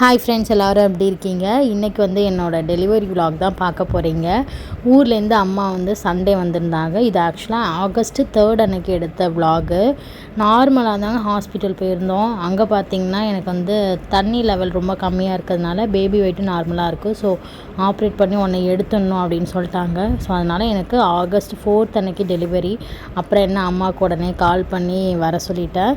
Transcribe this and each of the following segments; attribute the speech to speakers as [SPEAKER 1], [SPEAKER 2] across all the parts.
[SPEAKER 1] Hi friends, எல்லோரும் எப்படி இருக்கீங்க? இன்றைக்கி வந்து என்னோடய டெலிவரி விலாக் தான் பார்க்க போகிறீங்க. ஊர்லேருந்து அம்மா வந்து சண்டே வந்திருந்தாங்க. இது ஆக்சுவலாக August 3 அன்றைக்கி எடுத்த விலாகு. நார்மலாக தாங்க ஹாஸ்பிட்டல் போயிருந்தோம். அங்கே பார்த்திங்கன்னா எனக்கு வந்து தண்ணி லெவல் ரொம்ப கம்மியாக இருக்கிறதுனால பேபி வெயிட்டு நார்மலாக இருக்குது. ஸோ ஆப்ரேட் பண்ணி உன்னை எடுத்துடணும் அப்படின்னு சொல்லிட்டாங்க. ஸோ அதனால் எனக்கு August 4 அன்றைக்கி டெலிவரி. அப்புறம் என்ன, அம்மாவுக்கு உடனே கால் பண்ணி வர சொல்லிட்டேன்.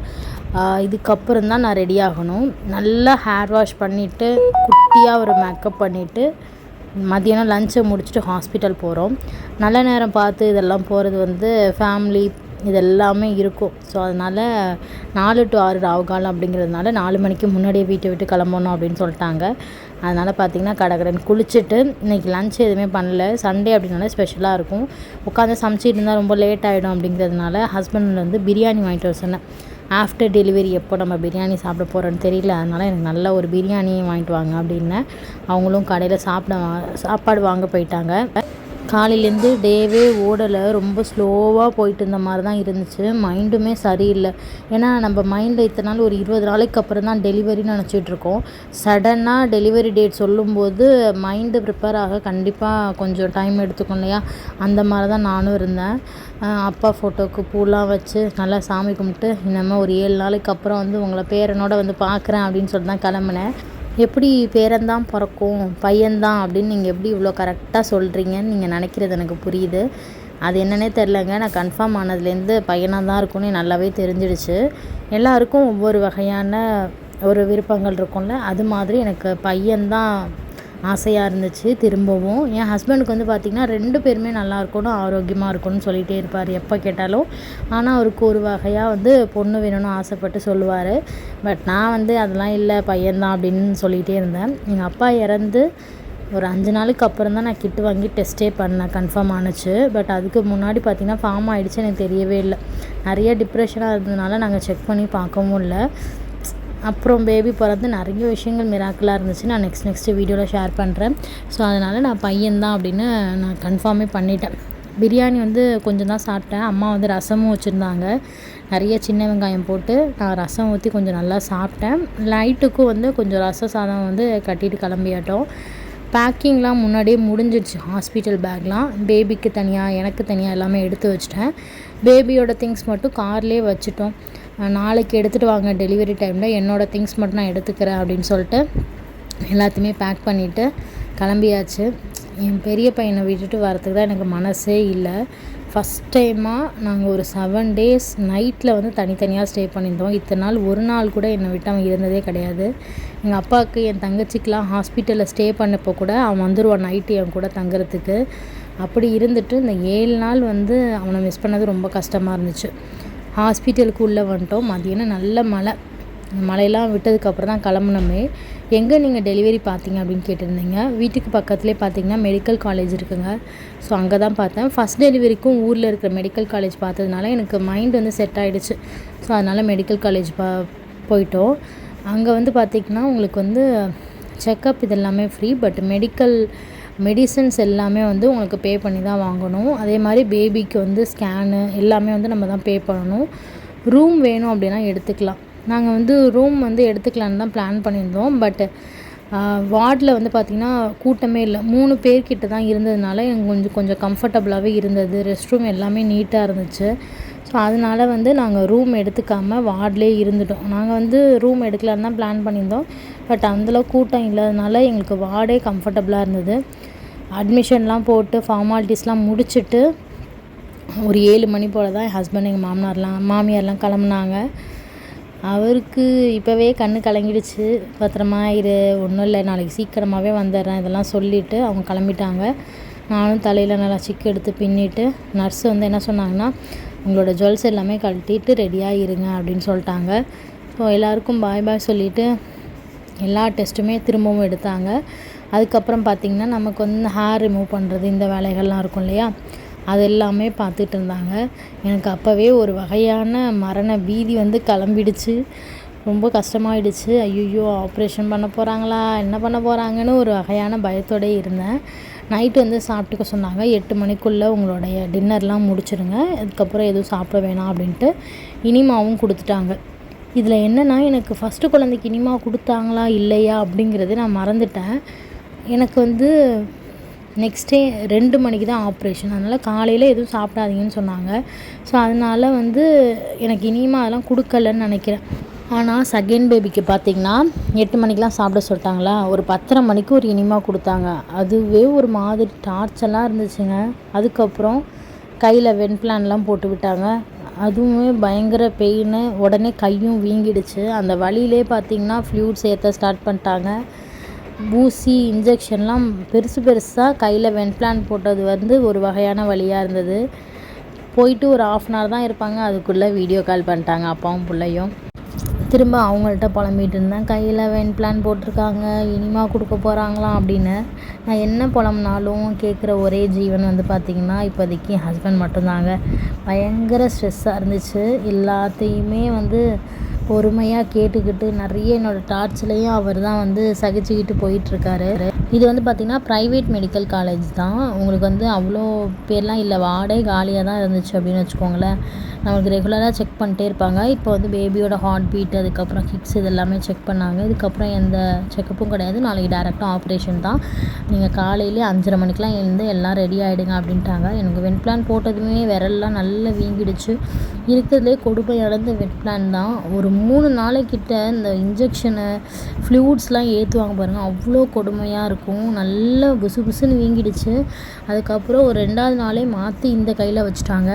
[SPEAKER 1] இதுக்கப்புறம் தான் நான் ரெடி ஆகணும். நல்லா ஹேர் வாஷ் பண்ணிவிட்டு குட்டியாக ஒரு மேக்கப் பண்ணிவிட்டு மதியானம் லஞ்சை முடிச்சுட்டு ஹாஸ்பிட்டல் போகிறோம். நல்ல நேரம் பார்த்து இதெல்லாம் போகிறது வந்து ஃபேமிலி இது எல்லாமே இருக்கும். ஸோ அதனால் 4 to 6 ராவுகாலம் அப்படிங்கிறதுனால 4 மணிக்கு முன்னாடியே வீட்டை விட்டு கிளம்பணும் அப்படின்னு சொல்லிட்டாங்க. அதனால் பார்த்திங்கன்னா கடகடன்னு குளிச்சுட்டு இன்றைக்கி லன்ச் எதுவுமே பண்ணல. சண்டே அப்படின்னால ஸ்பெஷலாக இருக்கும். உட்காந்து சமைச்சிட்டு இருந்தால் ரொம்ப லேட் ஆகிடும் அப்படிங்கிறதுனால ஹஸ்பண்ட் வந்து பிரியாணி வாங்கிட்டு வர சொன்னேன். ஆஃப்டர் டெலிவரி எப்போ நம்ம பிரியாணி சாப்பிட போகிறோன்னு தெரியல, அதனால் எனக்கு நல்ல ஒரு பிரியாணி வாங்கிட்டு வாங்க அப்படின்னேன். அவங்களும் கடையில் சாப்பாடு வாங்க போயிட்டாங்க. காலையிலேருந்து டேவே ஓடலை, ரொம்ப ஸ்லோவாக போயிட்டு இருந்த மாதிரி தான் இருந்துச்சு. மைண்டுமே சரியில்லை. ஏன்னா நம்ம மைண்டில் இத்தனை நாள் ஒரு 20 நாளைக்கு அப்புறம் தான் டெலிவரின்னு நினச்சிட்ருக்கோம். சடனாக டெலிவரி டேட் சொல்லும்போது மைண்டு ப்ரிப்பேர் ஆக கண்டிப்பாக கொஞ்சம் டைம் எடுத்துக்கும் இல்லையா? அந்த மாதிரி தான் நானும் இருந்தேன். அப்பா ஃபோட்டோவுக்கு பூலாம் வச்சு நல்லா சாமி கும்பிட்டு இனிமேல் ஒரு 7 நாளைக்கு அப்புறம் வந்து உங்களை பேரனோட வந்து பார்க்குறேன் அப்படின்னு சொல்லிட்டு தான் கிளம்புனேன். எப்படி பேரன்தான் பிறக்கும், பையன்தான் அப்படின்னு நீங்கள் எப்படி இவ்வளோ கரெக்டாக சொல்கிறீங்கன்னு நீங்கள் நினைக்கிறது எனக்கு புரியுது. அது என்னன்னே தெரிலங்க. நான் கன்ஃபார்ம் ஆனதுலேருந்து பையனாக தான் இருக்கும்னு நல்லாவே தெரிஞ்சிடுச்சு. எல்லாருக்கும் ஒவ்வொரு வகையான ஒரு விருப்பங்கள் இருக்கும்ல, அது மாதிரி எனக்கு பையன்தான் ஆசையாக இருந்துச்சு. திரும்பவும் என் ஹஸ்பண்டுக்கு வந்து பார்த்திங்கன்னா 2 பேருமே நல்லா இருக்கணும், ஆரோக்கியமாக இருக்கணும்னு சொல்லிகிட்டே இருப்பார் எப்போ கேட்டாலும். ஆனால் அவருக்கு ஒரு வகையாக வந்து பொண்ணு வேணும்னு ஆசைப்பட்டு சொல்லுவார். பட் நான் வந்து அதெல்லாம் இல்லை, பையன்தான் அப்படின்னு சொல்லிகிட்டே இருந்தேன். எங்கள் அப்பா இறந்து ஒரு 5 நாளுக்கு அப்புறம் தான் நான் கிட்டு வாங்கி டெஸ்ட்டே பண்ணேன், கன்ஃபார்ம் ஆணுச்சு. பட் அதுக்கு முன்னாடி பார்த்திங்கன்னா ஃபார்ம் ஆகிடுச்சு, எனக்கு தெரியவே இல்லை. நிறைய டிப்ரெஷனாக இருந்ததுனால நாங்கள் செக் பண்ணி பார்க்கவும் இல்லை. அப்புறம் பேபி பிறந்து நிறைய விஷயங்கள் மிராக்கிளாக இருந்துச்சு. நான் நெக்ஸ்ட் வீடியோவில் ஷேர் பண்ணுறேன். ஸோ அதனால் நான் பையன்தான் அப்படின்னு நான் கன்ஃபார்மே பண்ணிட்டேன். பிரியாணி வந்து கொஞ்சம் தான் சாப்பிட்டேன். அம்மா வந்து ரசமும் வச்சுருந்தாங்க. நிறைய சின்ன வெங்காயம் போட்டு நான் ரசம் ஊற்றி கொஞ்சம் நல்லா சாப்பிட்டேன். நைட்டுக்கும் வந்து கொஞ்சம் ரச சாதம் வந்து கட்டிட்டு கிளம்பியாட்டோம். பேக்கிங்லாம் முன்னாடியே முடிஞ்சிடுச்சு. ஹாஸ்பிட்டல் பேக்லாம் பேபிக்கு தனியாக எனக்கு தனியாக எல்லாமே எடுத்து வச்சிட்டேன். பேபியோட திங்ஸ் மட்டும் கார்லேயே வச்சுட்டோம். நாளைக்கு எடுத்துகிட்டு வாங்க, டெலிவரி டைமில் என்னோடய திங்ஸ் மட்டும் நான் எடுத்துக்கிறேன் அப்படின்னு சொல்லிட்டு எல்லாத்தையுமே பேக் பண்ணிவிட்டு கிளம்பியாச்சு. என் பெரிய பையனை விட்டுட்டு வரத்துக்கு தான் எனக்கு மனசே இல்லை. ஃபஸ்ட் டைமாக நாங்கள் ஒரு 7 days நைட்டில் வந்து தனித்தனியாக ஸ்டே பண்ணியிருந்தோம். இத்தனை நாள் ஒரு நாள் கூட என்னை விட்டு அவன் இருந்ததே கிடையாது. எங்கள் அப்பாவுக்கு என் தங்கச்சிக்கெலாம் ஹாஸ்பிட்டலில் ஸ்டே பண்ணப்போ கூட அவன் வந்துடுவான் நைட்டு என் கூட தங்குறதுக்கு. அப்படி இருந்துட்டு இந்த 7 நாள் வந்து அவனை மிஸ் பண்ணது ரொம்ப கஷ்டமாக இருந்துச்சு. ஹாஸ்பிட்டலுக்கு உள்ளே வந்துட்டோம். மதியானம் நல்ல மழையெல்லாம் விட்டதுக்கப்புறம் தான் கிளம்புனோமே. எங்கே நீங்கள் டெலிவரி பார்த்தீங்க அப்படின்னு கேட்டிருந்தீங்க. வீட்டுக்கு பக்கத்துலேயே பார்த்தீங்கன்னா மெடிக்கல் காலேஜ் இருக்குங்க. ஸோ அங்கே தான் பார்த்தேன். ஃபஸ்ட் டெலிவரிக்கும் ஊரில் இருக்கிற மெடிக்கல் காலேஜ் பார்த்ததுனால எனக்கு மைண்ட் வந்து செட் ஆகிடுச்சு. ஸோ அதனால் மெடிக்கல் காலேஜ் போயிட்டோம். அங்கே வந்து பார்த்திங்கன்னா உங்களுக்கு வந்து செக்கப் இதெல்லாமே ஃப்ரீ. பட் மெடிசன்ஸ் எல்லாமே வந்து உங்களுக்கு பே பண்ணி தான் வாங்கணும். அதே மாதிரி பேபிக்கு வந்து ஸ்கேனு எல்லாமே வந்து நம்ம தான் பே பண்ணணும். ரூம் வேணும் அப்படின்னா எடுத்துக்கலாம். நாங்கள் வந்து ரூம் வந்து எடுத்துக்கலான்னு தான் பிளான் பண்ணியிருந்தோம். பட் வார்டில் வந்து பார்த்திங்கன்னா கூட்டமே இல்லை. 3 பேர்கிட்ட தான் இருந்ததுனால எனக்கு கொஞ்சம் கம்ஃபர்டபுளாகவே இருந்தது. ரெஸ்ட் ரூம் எல்லாமே நீட்டாக இருந்துச்சு. ஸோ அதனால் வந்து நாங்கள் ரூம் எடுத்துக்காமல் வார்ட்லேயே இருந்துட்டோம். நாங்கள் வந்து ரூம் எடுக்கலான்னு தான் பிளான் பண்ணியிருந்தோம். பட் அந்தளவுக்கு கூட்டம் இல்லாதனால எங்களுக்கு வார்டே கம்ஃபர்டபுளாக இருந்தது. அட்மிஷன்லாம் போட்டு ஃபார்மாலிட்டிஸ்லாம் முடிச்சுட்டு ஒரு 7 மணி போல் தான் என் ஹஸ்பண்ட் எங்கள் மாமியார்லாம் கிளம்புனாங்க. அவருக்கு இப்போவே கண்ணு கலங்கிடுச்சு. பத்திரமா இரு, ஒன்றும் இல்லை, நாளைக்கு சீக்கிரமாகவே வந்துடுறேன் இதெல்லாம் சொல்லிவிட்டு அவங்க கிளம்பிட்டாங்க. நானும் தலையில் நல்லா சிக்கு எடுத்து பின்னிட்டு நர்ஸு வந்து என்ன சொன்னாங்கன்னா, உங்களோட ஜுவல்ஸ் எல்லாமே கழட்டிட்டு ரெடியாக இருங்க அப்படின்னு சொல்லிட்டாங்க. ஸோ எல்லாேருக்கும் பாய் சொல்லிவிட்டு எல்லா டெஸ்ட்டுமே திரும்பவும் எடுத்தாங்க. அதுக்கப்புறம் பார்த்திங்கன்னா நமக்கு வந்து ஹேர் ரிமூவ் பண்ணுறது இந்த வேலைகள்லாம் இருக்கும் இல்லையா, அது எல்லாமே பார்த்துட்டு இருந்தாங்க. எனக்கு அப்போவே ஒரு வகையான மரண பீதி வந்து கிளம்பிடுச்சு. ரொம்ப கஷ்டமாயிடுச்சு. ஐயோ, ஆப்ரேஷன் பண்ண போகிறாங்களா, என்ன பண்ண போகிறாங்கன்னு ஒரு வகையான பயத்தோடு இருந்தேன். நைட்டு வந்து சாப்பிட்டுக்க சொன்னாங்க. 8 மணிக்குள்ளே உங்களுடைய டின்னர்லாம் முடிச்சுருங்க, அதுக்கப்புறம் எதுவும் சாப்பிட வேணாம் அப்படின்ட்டு இனிமாவும் கொடுத்துட்டாங்க. இதில் என்னென்னா எனக்கு ஃபஸ்ட்டு குழந்தைக்கு இனிமா கொடுத்தாங்களா இல்லையா அப்படிங்கிறது நான் மறந்துட்டேன். எனக்கு வந்து நெக்ஸ்ட் டே 2 மணிக்கு தான் ஆப்ரேஷன். அதனால் காலையில் எதுவும் சாப்பிடாதீங்கன்னு சொன்னாங்க. ஸோ அதனால் வந்து எனக்கு இனிமா அதெல்லாம் கொடுக்கலன்னு நினைக்கிறேன். ஆனால் செகண்ட் பேபிக்கு பார்த்திங்கன்னா 8 மணிக்கெலாம் சாப்பிட சொல்லிட்டாங்களா, ஒரு 10:30 மணிக்கு ஒரு இனிமா கொடுத்தாங்க. அதுவே ஒரு மாதிரி டார்ச்சலாக இருந்துச்சுங்க. அதுக்கப்புறம் கையில் வெண்பிளான்லாம் போட்டு விட்டாங்க. அதுவுமே பயங்கர பெயின். உடனே கையும் வீங்கிடுச்சு. அந்த வலியிலே பார்த்திங்கன்னா ஃப்ளூயிட்ஸ் ஏற்ற ஸ்டார்ட் பண்ணிட்டாங்க. ஊசி இன்ஜெக்ஷன்லாம் பெருசாக கையில் வெண்பிளான் போட்டது வந்து ஒரு வகையான வலியாக இருந்தது. போயிட்டு ஒரு 1/2 அன் ஹவர் தான் இருப்பாங்க. அதுக்குள்ளே வீடியோ கால் பண்ணிட்டாங்க அப்பாவும் பிள்ளையும். திரும்ப அவங்கள்ட்ட புலம்பிகிட்டு இருந்தேன், கையில் வெண்பிளான் போட்டிருக்காங்க, இனிமா கொடுக்க போகிறாங்களாம் அப்படின்னு. நான் என்ன புலம்புனாலும் கேட்குற ஒரே ஜீவன் வந்து பார்த்திங்கன்னா இப்போதைக்கு என் ஹஸ்பண்ட் மட்டும்தாங்க. பயங்கர ஸ்ட்ரெஸ்ஸாக இருந்துச்சு. எல்லாத்தையுமே வந்து பொறுமையாக கேட்டுக்கிட்டு நிறைய என்னோடய டார்ச்சலையும் அவர் தான் வந்து சகிச்சுக்கிட்டு போயிட்டுருக்காரு. இது வந்து பார்த்திங்கன்னா ப்ரைவேட் மெடிக்கல் காலேஜ் தான். உங்களுக்கு வந்து அவ்வளோ பேர்லாம் இல்லை, வார்டே காலியாக தான் இருந்துச்சு அப்படின்னு வச்சுக்கோங்களேன். நமக்கு ரெகுலராக செக் பண்ணிட்டே இருப்பாங்க. இப்போ வந்து பேபியோட ஹார்ட் பீட், அதுக்கப்புறம் ஹிப்ஸ் இது எல்லாமே செக் பண்ணாங்க. இதுக்கப்புறம் எந்த செக்கப்பும் கிடையாது. நாளைக்கு டேரெக்டாக ஆப்ரேஷன் தான். நீங்கள் காலையிலே 5:30 மணிக்கெலாம் எழுந்து எல்லாம் ரெடி ஆகிடுங்க அப்படின்ட்டாங்க. எனக்கு வெண்பிளான் போட்டதுமே விரல்லாம் நல்லா வீங்கிடுச்சு. இருக்கிறதுலே கொடுமையானது வெண்பிளான் தான். ஒரு 3 நாளைக்கிட்ட இந்த இன்ஜெக்ஷனு ஃப்ளூயிட்ஸ்லாம் ஏற்றுவாங்க பாருங்கள், அவ்வளோ கொடுமையாக இருக்கும். நல்லா புசுன்னு வீங்கிடுச்சு. அதுக்கப்புறம் ஒரு 2வது நாளே மாற்றி இந்த கையில் வச்சுட்டாங்க.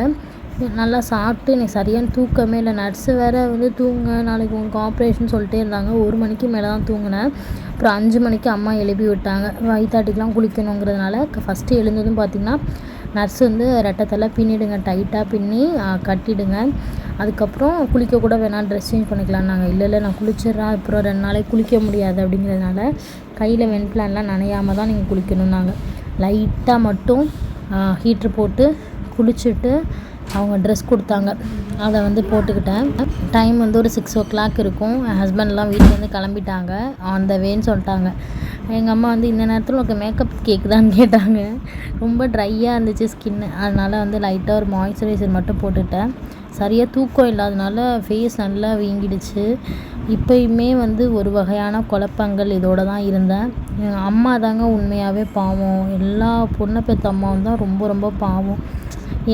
[SPEAKER 1] நல்லா சாப்பிட்டு எனக்கு சரியான தூக்கமே இல்லை. நர்ஸு வேறு வந்து தூங்க, நாளைக்கு உங்களுக்கு ஆப்ரேஷன் சொல்லிட்டே இருந்தாங்க. 1 மணிக்கு மேலே தான் தூங்கினேன். அப்புறம் 5 மணிக்கு அம்மா எழுப்பி விட்டாங்க. 5:30க்கெலாம் குளிக்கணுங்கிறதுனால ஃபஸ்ட்டு எழுந்ததும் பார்த்திங்கன்னா நர்ஸ் வந்து ரெட்டத்தெல்லாம் பின்னிடுங்க, டைட்டாக பின்னி கட்டிடுங்க. அதுக்கப்புறம் குளிக்க கூட வேணாம், ட்ரெஸ் சேஞ்ச் பண்ணிக்கலான்னாங்க. இல்லை நான் குளிச்சிடுறேன், அப்புறம் 2 நாளைக்கு குளிக்க முடியாது அப்படிங்கிறதுனால கையில் வெண்பிளான்லாம் நனையாமல் தான் நீங்கள் குளிக்கணுன்னாங்க. லைட்டாக மட்டும் ஹீட்ரு போட்டு குளிச்சுட்டு அவங்க ட்ரெஸ் கொடுத்தாங்க, அதை வந்து போட்டுக்கிட்டேன். டைம் வந்து ஒரு 6 o'clock இருக்கும். என் ஹஸ்பண்ட்லாம் வீட்டிலேருந்து கிளம்பிட்டாங்க, ஆன் த வேன்னு சொல்லிட்டாங்க. எங்கள் அம்மா வந்து இந்த நேரத்தில் உனக்கு மேக்கப் கேட்குதான்னு கேட்டாங்க. ரொம்ப ட்ரையாக இருந்துச்சு ஸ்கின்னு. அதனால் வந்து லைட்டாக ஒரு மாய்ஸ்சரைசர் மட்டும் போட்டுட்டேன். சரியாக தூக்கம் இல்லாதனால ஃபேஸ் நல்லா வீங்கிடுச்சு. இப்போயுமே வந்து ஒரு வகையான குழப்பங்கள் இதோடு தான் இருந்தேன். எங்கள் அம்மா தாங்க உண்மையாகவே பாவம். எல்லா பொண்ணை பெற்ற அம்மாவும் தான் ரொம்ப பாவம்.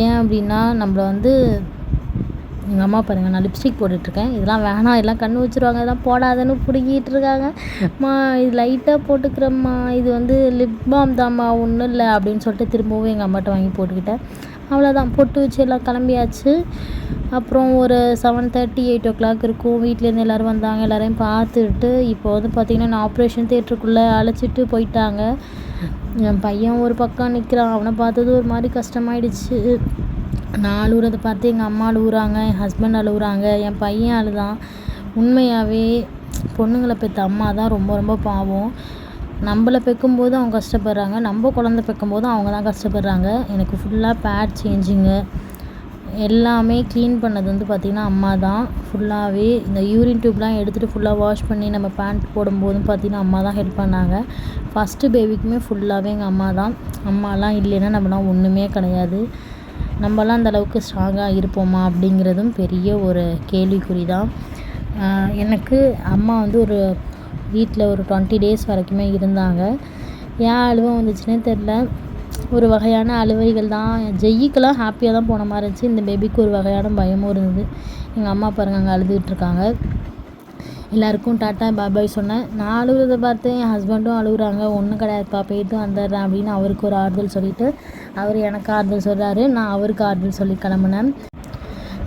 [SPEAKER 1] ஏன் அப்படின்னா நம்மளை வந்து எங்கள் அம்மா பாருங்கள், நான் லிப்ஸ்டிக் போட்டுட்ருக்கேன், இதெல்லாம் வேணாம், எல்லாம் கண்ணு வச்சுருவாங்க, இதெல்லாம் போடாதன்னு பிடுங்கிட்டு இருக்காங்க. அம்மா இது லைட்டாக போட்டுக்கிறேம்மா, இது வந்து லிப் பாம் தாம்மா, ஒன்றும் இல்லை அப்படின்னு சொல்லிட்டு திரும்பவும் எங்கள் அம்மாட்ட வாங்கி போட்டுக்கிட்டேன். அவ்வளோதான், பொட்டு வச்சு எல்லாம் கிளம்பியாச்சு. அப்புறம் ஒரு 7:30 8 o'clock இருக்கும். வீட்டிலேருந்து எல்லோரும் வந்தாங்க. எல்லோரையும் பார்த்துட்டு இப்போ வந்து பார்த்திங்கன்னா நான் ஆப்ரேஷன் தியேட்டருக்குள்ளே அழைச்சிட்டு போயிட்டாங்க. என் பையன் ஒரு பக்கம் நிற்கிறான். அவனை பார்த்தது ஒரு மாதிரி கஷ்டமாயிடுச்சு. நான் அழுகுறத பார்த்து எங்கள் அம்மா அழுகுறாங்க, என் ஹஸ்பண்ட் அழுகுறாங்க, என் பையன் அழுதான். உண்மையாகவே பொண்ணுங்களை பெற்ற அம்மா தான் ரொம்ப பாவம். நம்மளை பெக்கும்போது அவங்க கஷ்டப்படுறாங்க, நம்ம குழந்தை பெக்கும்போது அவங்க தான் கஷ்டப்படுறாங்க. எனக்கு ஃபுல்லாக பேட் சேஞ்சிங்கு எல்லாமே க்ளீன் பண்ணது வந்து பார்த்திங்கன்னா அம்மா தான். ஃபுல்லாகவே இந்த யூரின் டியூப்லாம் எடுத்துகிட்டு ஃபுல்லாக வாஷ் பண்ணி நம்ம பேண்ட் போடும்போதும் பார்த்திங்கன்னா அம்மா தான் ஹெல்ப் பண்ணாங்க. ஃபஸ்ட்டு பேபிக்குமே ஃபுல்லாகவே எங்கள் அம்மா தான். அம்மாலாம் இல்லைன்னா நம்மளாம் ஒன்றுமே கிடையாது. நம்மலாம் அந்தளவுக்கு ஸ்ட்ராங்காக இருப்போமா அப்படிங்கிறதும் பெரிய ஒரு கேள்விக்குறி தான். எனக்கு அம்மா வந்து ஒரு வீட்டில் ஒரு 20 days வரைக்குமே இருந்தாங்க. ஏன் அழுவ வந்துச்சுன்னே தெரில. ஒரு வகையான அழுவைகள் தான். ஜெய்யிக்கெல்லாம் ஹாப்பியாக தான் போன மாதிரி இருந்துச்சு. இந்த பேபிக்கு ஒரு வகையான பயமும் இருந்தது. எங்கள் அம்மா பாருங்க அங்கே அழுதுகிட்ருக்காங்க. எல்லாேருக்கும் டாட்டா பாய் சொன்னேன். நான் அழுகுறதை பார்த்து என் ஹஸ்பண்டும் அழுகுறாங்க. ஒன்றும் கிடையாதுப்பா, போயிட்டு வந்துடுறேன் அப்படின்னு அவருக்கு ஒரு ஆறுதல் சொல்லிவிட்டு அவர் எனக்கு ஆறுதல் சொல்கிறாரு. நான் அவருக்கு ஆறுதல் சொல்லி கிளம்புனேன்.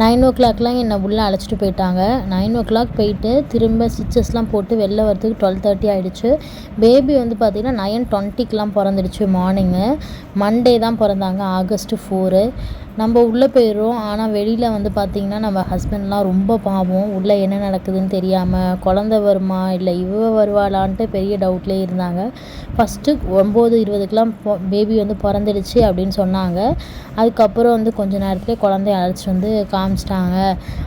[SPEAKER 1] 9 o'clockலாம் என்னை உள்ளே அழைச்சிட்டு போயிட்டாங்க. 9 o'clock போயிட்டு திரும்ப ஸ்டிச்சஸ்லாம் போட்டு வெளில வரதுக்கு 12:30 ஆகிடுச்சு. பேபி வந்து பார்த்திங்கன்னா 9:20க்கெலாம் பிறந்துடுச்சு. மார்னிங்கு மண்டே தான் பிறந்தாங்க, August 4. நம்ம உள்ளே போயிடுறோம். ஆனால் வெளியில் வந்து பார்த்திங்கன்னா நம்ம ஹஸ்பண்ட்லாம் ரொம்ப பாவம். உள்ளே என்ன நடக்குதுன்னு தெரியாமல் குழந்த வருமா இல்லை வருவாளான்ட்டு பெரிய டவுட்லேயே இருந்தாங்க. ஃபஸ்ட்டு 9:20க்கெலாம் பேபி வந்து பிறந்துடுச்சு அப்படின்னு சொன்னாங்க. அதுக்கப்புறம் வந்து கொஞ்ச நேரத்துலேயே குழந்தைய அழைச்சிட்டு வந்து காமிச்சிட்டாங்க.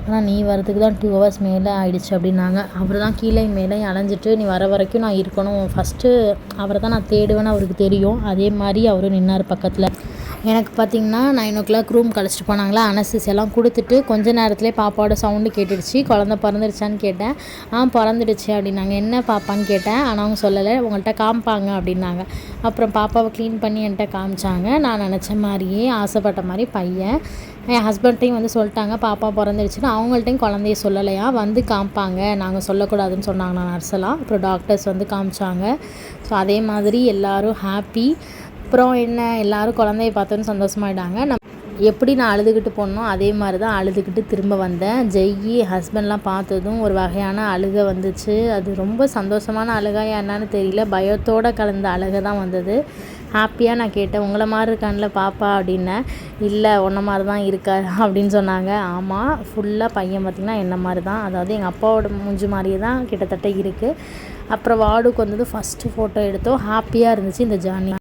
[SPEAKER 1] ஆனால் நீ வரதுக்கு தான் 2 hours மேலே ஆகிடுச்சு அப்படின்னாங்க. அவர் தான் கீழே மேலே அலைஞ்சிட்டு நீ வர வரைக்கும் நான் இருக்கணும், ஃபஸ்ட்டு அவரை தான் நான் தேடுவேன்னு அவருக்கு தெரியும். அதே மாதிரி அவரும் நின்னார் பக்கத்தில். எனக்கு பார்த்திங்கன்னா 9 ரூம் கழிச்சிட்டு போனாங்களா, அனஸ்தீசியாலாம் கொடுத்துட்டு கொஞ்ச நேரத்துலேயே பாப்பாவோட சவுண்டு கேட்டுடுச்சு. குழந்த பிறந்துடுச்சான்னு கேட்டேன். பிறந்துடுச்சு அப்படின்னாங்க. என்ன பாப்பான்னு கேட்டேன். ஆனால் அவங்க சொல்லலை. உங்கள்கிட்ட காமிப்பாங்க அப்படின்னாங்க. அப்புறம் பாப்பாவை க்ளீன் பண்ணி என்கிட்ட காமிச்சாங்க. நான் நினச்ச மாதிரியே ஆசைப்பட்ட மாதிரி பையன். என் ஹஸ்பண்ட்டையும் வந்து சொல்லிட்டாங்க பாப்பா பிறந்துடுச்சுன்னு. அவங்கள்ட்டையும் குழந்தைய சொல்லலையா, வந்து காமிப்பாங்க, நாங்கள் சொல்லக்கூடாதுன்னு சொன்னாங்க நர்ஸெல்லாம். அப்புறம் டாக்டர்ஸ் வந்து காமிச்சாங்க. ஸோ அதே மாதிரி எல்லோரும் ஹாப்பி. அப்புறம் என்ன, எல்லோரும் குழந்தைய பார்த்தோன்னு சந்தோஷமாயிட்டாங்க. எப்படி நான் அழுதுகிட்டு போனோம் அதே மாதிரி தான் அழுதுகிட்டு திரும்ப வந்தேன். ஜெய்யி ஹஸ்பண்ட்லாம் பார்த்ததும் ஒரு வகையான அழுகை வந்துச்சு. அது ரொம்ப சந்தோஷமான அழுகையா என்னன்னு தெரியல, பயத்தோடு கலந்த அழுகை தான் வந்தது. ஹாப்பியாக நான் கேட்டேன், உங்களை மாதிரி இருக்கான்ல பாப்பா அப்படின்னேன். இல்லை உன்ன மாதிரி தான் இருக்கா அப்படின்னு சொன்னாங்க. ஆமாம், ஃபுல்லாக பையன் பார்த்திங்கன்னா என்ன மாதிரி தான், அதாவது எங்கள் அப்பாவோட மூஞ்சி மாதிரியே தான் கிட்டத்தட்ட இருக்குது. அப்புறம் வார்டுக்கு வந்தது ஃபஸ்ட்டு ஃபோட்டோ எடுத்தோம். ஹாப்பியாக இருந்துச்சு இந்த ஜேர்னி.